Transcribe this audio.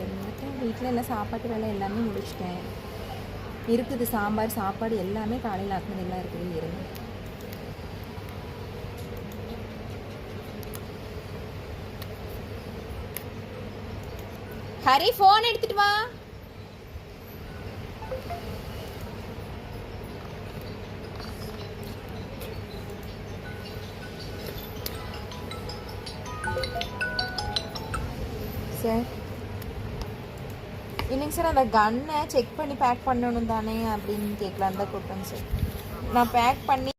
இருந்துட்டு வீட்டில் எல்லாம் சாப்பாட்டு வேலை எல்லாமே முடிச்சிட்டேன். இருக்குது சாம்பார் சாப்பாடு எல்லாமே காலையில் ஆக்குனது எல்லாம் இருக்குது. இருந்து ஹரி ஃபோன் எடுத்துட்டு வா. சார் இன்னைக்கு சார் அந்த கன்னை செக் பண்ணி பேக் பண்ணணும் தானே அப்படின்னு கேட்கலான் தான் கூப்பிட்டேங்க சார். நான் பேக் பண்ணி